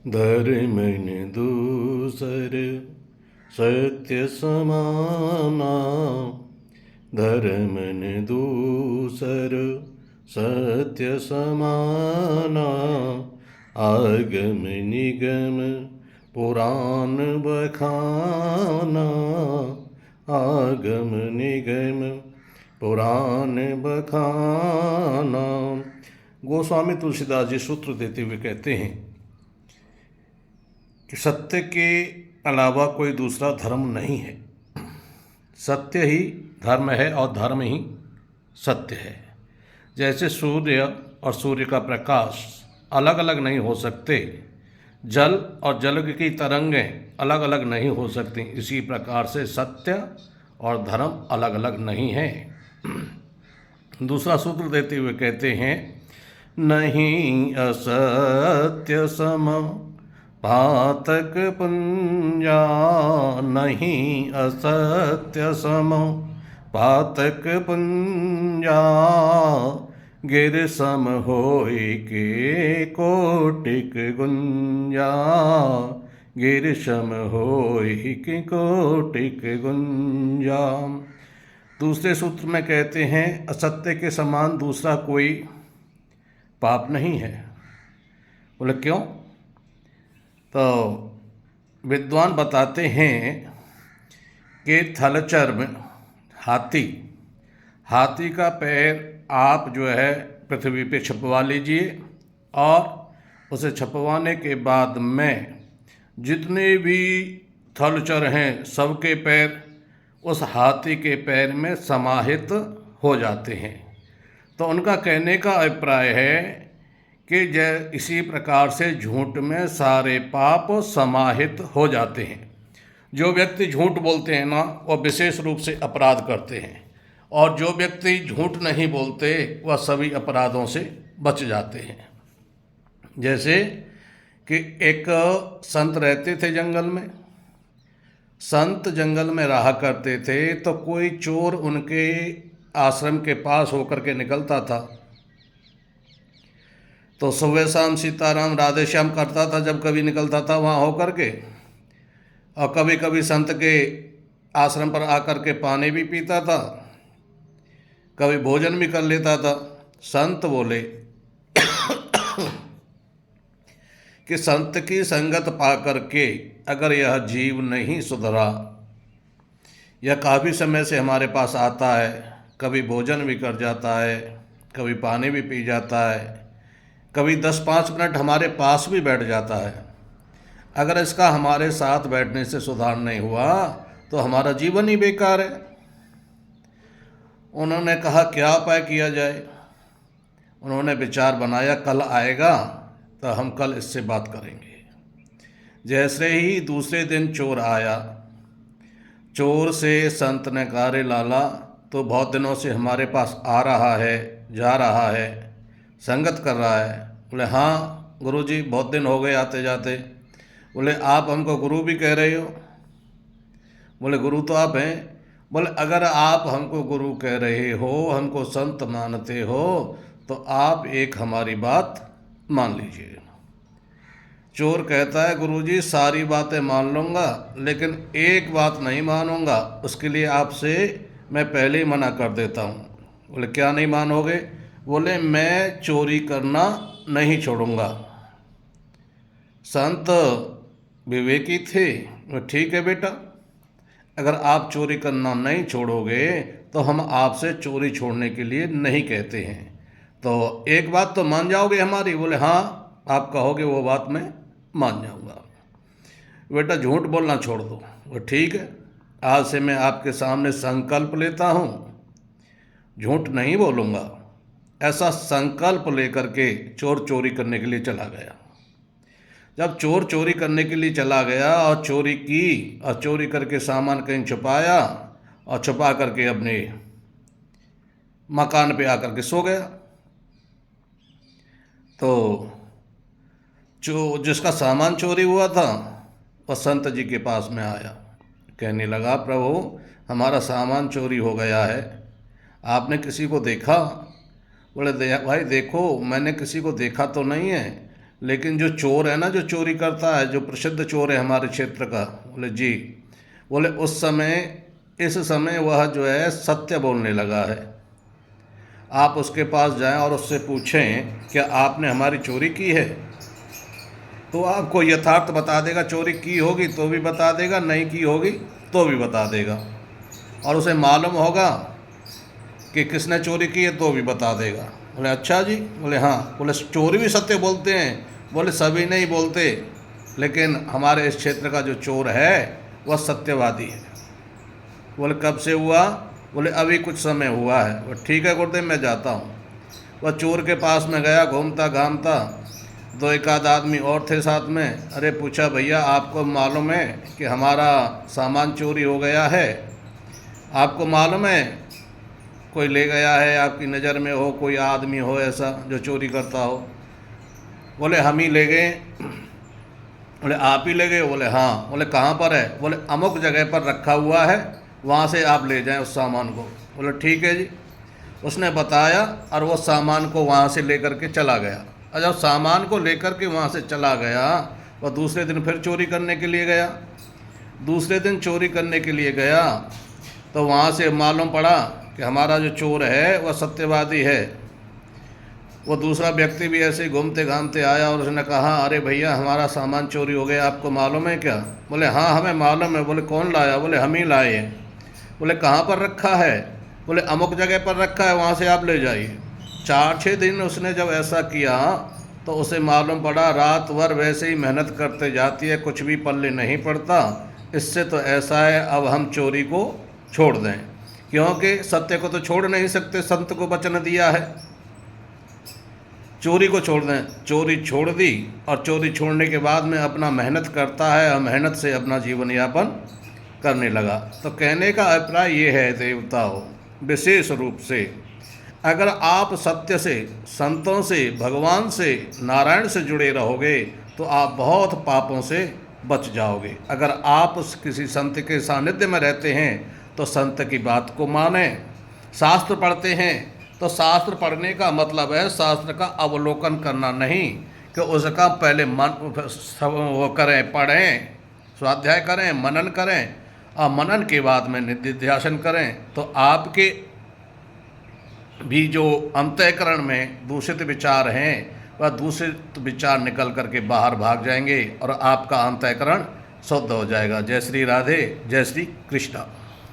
धर्म न दूसर सत्य समाना। धर्म न दूसर सत्य समाना। आगम निगम पुराण बखाना। आगम निगम पुराण बखाना। गोस्वामी तुलसीदास जी सूत्र देते हुए कहते हैं कि सत्य के अलावा कोई दूसरा धर्म नहीं है। सत्य ही धर्म है और धर्म ही सत्य है। जैसे सूर्य और सूर्य का प्रकाश अलग अलग नहीं हो सकते, जल और जल की तरंगें अलग अलग नहीं हो सकती, इसी प्रकार से सत्य और धर्म अलग अलग नहीं है। दूसरा सूत्र देते हुए कहते हैं, नहीं असत्य सम पातक पुंजा। नहीं असत्य सम पातक पुंजा। गिर सम होय के कोटिक गुंजा। गिर सम होय के कोटिक गुंजा। दूसरे सूत्र में कहते हैं, असत्य के समान दूसरा कोई पाप नहीं है। बोले क्यों? तो विद्वान बताते हैं कि थलचर में हाथी का पैर आप जो है पृथ्वी पे छपवा लीजिए और उसे छपवाने के बाद में जितने भी थलचर हैं सबके पैर उस हाथी के पैर में समाहित हो जाते हैं। तो उनका कहने का अभिप्राय है कि इसी प्रकार से झूठ में सारे पाप समाहित हो जाते हैं। जो व्यक्ति झूठ बोलते हैं ना, वह विशेष रूप से अपराध करते हैं, और जो व्यक्ति झूठ नहीं बोलते वह सभी अपराधों से बच जाते हैं। जैसे कि एक संत रहते थे जंगल में। संत जंगल में रहा करते थे, तो कोई चोर उनके आश्रम के पास होकर के निकलता था तो सुबह शाम सीताराम राधे श्याम करता था जब कभी निकलता था वहाँ होकर के, और कभी कभी संत के आश्रम पर आकर के पानी भी पीता था, कभी भोजन भी कर लेता था। संत बोले कि संत की संगत पा करके अगर यह जीव नहीं सुधरा, यह काफ़ी समय से हमारे पास आता है, कभी भोजन भी कर जाता है, कभी पानी भी पी जाता है, कभी 10-5 मिनट हमारे पास भी बैठ जाता है, अगर इसका हमारे साथ बैठने से सुधार नहीं हुआ तो हमारा जीवन ही बेकार है। उन्होंने कहा क्या उपाय किया जाए। उन्होंने विचार बनाया, कल आएगा तो हम कल इससे बात करेंगे। जैसे ही दूसरे दिन चोर आया, चोर से संत ने कहा, रे लाला तो बहुत दिनों से हमारे पास आ रहा है, जा रहा है, संगत कर रहा है। बोले हाँ गुरुजी, बहुत दिन हो गए आते जाते। बोले आप हमको गुरु भी कह रहे हो? बोले गुरु तो आप हैं। बोले अगर आप हमको गुरु कह रहे हो, हमको संत मानते हो, तो आप एक हमारी बात मान लीजिए। चोर कहता है, गुरुजी सारी बातें मान लूँगा लेकिन एक बात नहीं मानूंगा, उसके लिए आपसे मैं पहले ही मना कर देता हूँ। बोले क्या नहीं मानोगे? बोले मैं चोरी करना नहीं छोड़ूंगा। संत विवेकी थे। ठीक है बेटा, अगर आप चोरी करना नहीं छोड़ोगे तो हम आपसे चोरी छोड़ने के लिए नहीं कहते हैं, तो एक बात तो मान जाओगे हमारी? बोले हाँ, आप कहोगे वो बात मैं मान जाऊंगा। बेटा झूठ बोलना छोड़ दो। वो ठीक है, आज से मैं आपके सामने संकल्प लेता हूँ, झूठ नहीं बोलूँगा। ऐसा संकल्प लेकर के चोर चोरी करने के लिए चला गया। जब चोर चोरी करने के लिए चला गया और चोरी की और चोरी करके सामान कहीं छुपाया और छुपा करके अपने मकान पे आकर के सो गया, तो जो जिसका सामान चोरी हुआ था वह संत जी के पास में आया, कहने लगा प्रभु हमारा सामान चोरी हो गया है, आपने किसी को देखा? बोले भाई देखो मैंने किसी को देखा तो नहीं है, लेकिन जो चोर है ना, जो चोरी करता है, जो प्रसिद्ध चोर है हमारे क्षेत्र का, बोले जी, बोले उस समय, इस समय वह जो है सत्य बोलने लगा है। आप उसके पास जाएं और उससे पूछें क्या आपने हमारी चोरी की है, तो आपको यथार्थ बता देगा। चोरी की होगी तो भी बता देगा, नहीं की होगी तो भी बता देगा। और उसे मालूम होगा कि किसने चोरी की है तो भी बता देगा। बोले अच्छा जी, बोले हाँ। बोले चोरी भी सत्य बोलते हैं? बोले सभी नहीं बोलते, लेकिन हमारे इस क्षेत्र का जो चोर है वह सत्यवादी है। बोले कब से हुआ? बोले अभी कुछ समय हुआ है। वो ठीक है गुरुदेव, मैं जाता हूँ। वह चोर के पास में गया, घूमता घामता, दो एक आध आदमी और थे साथ में। अरे पूछा, भैया आपको मालूम है कि हमारा सामान चोरी हो गया है? आपको मालूम है कोई ले गया है? आपकी नज़र में हो कोई आदमी हो ऐसा जो चोरी करता हो? बोले हम ही ले गए। बोले आप ही ले गए? बोले हाँ। बोले कहाँ पर है? बोले अमुक जगह पर रखा हुआ है, वहाँ से आप ले जाएं उस सामान को। बोले ठीक है जी। उसने बताया और वो सामान को वहाँ से लेकर के चला गया। और जब सामान को लेकर के वहाँ से चला गया, वह दूसरे दिन फिर चोरी करने के लिए गया। दूसरे दिन चोरी करने के लिए गया तो वहाँ से मालूम पड़ा कि हमारा जो चोर है वह सत्यवादी है। वो दूसरा व्यक्ति भी ऐसे घूमते घामते आया और उसने कहा, अरे भैया हमारा सामान चोरी हो गया, आपको मालूम है क्या? बोले हाँ हमें मालूम है। बोले कौन लाया? बोले हम ही लाए हैं। बोले कहाँ पर रखा है? बोले अमुक जगह पर रखा है, वहाँ से आप ले जाइए। 4-6 दिन उसने जब ऐसा किया तो उसे मालूम पड़ा रात भर वैसे ही मेहनत करते जाती है, कुछ भी पल्ले नहीं पड़ता। इससे तो ऐसा है अब हम चोरी को छोड़ दें, क्योंकि सत्य को तो छोड़ नहीं सकते, संत को वचन दिया है। चोरी को छोड़ दें। चोरी छोड़ दी और चोरी छोड़ने के बाद में अपना मेहनत करता है और मेहनत से अपना जीवन यापन करने लगा। तो कहने का अभिप्राय ये है देवताओं, विशेष रूप से अगर आप सत्य से, संतों से, भगवान से, नारायण से जुड़े रहोगे तो आप बहुत पापों से बच जाओगे। अगर आप किसी संत के सानिध्य में रहते हैं तो संत की बात को माने। शास्त्र पढ़ते हैं तो शास्त्र पढ़ने का मतलब है शास्त्र का अवलोकन करना, नहीं कि उसका पहले मन वो करें, पढ़ें, स्वाध्याय करें, मनन करें और मनन के बाद में निधिध्यासन करें। तो आपके भी जो अंतःकरण में दूषित विचार हैं वह दूषित विचार निकल करके बाहर भाग जाएंगे और आपका अंतःकरण शुद्ध हो जाएगा। जय श्री राधे, जय श्री कृष्णा।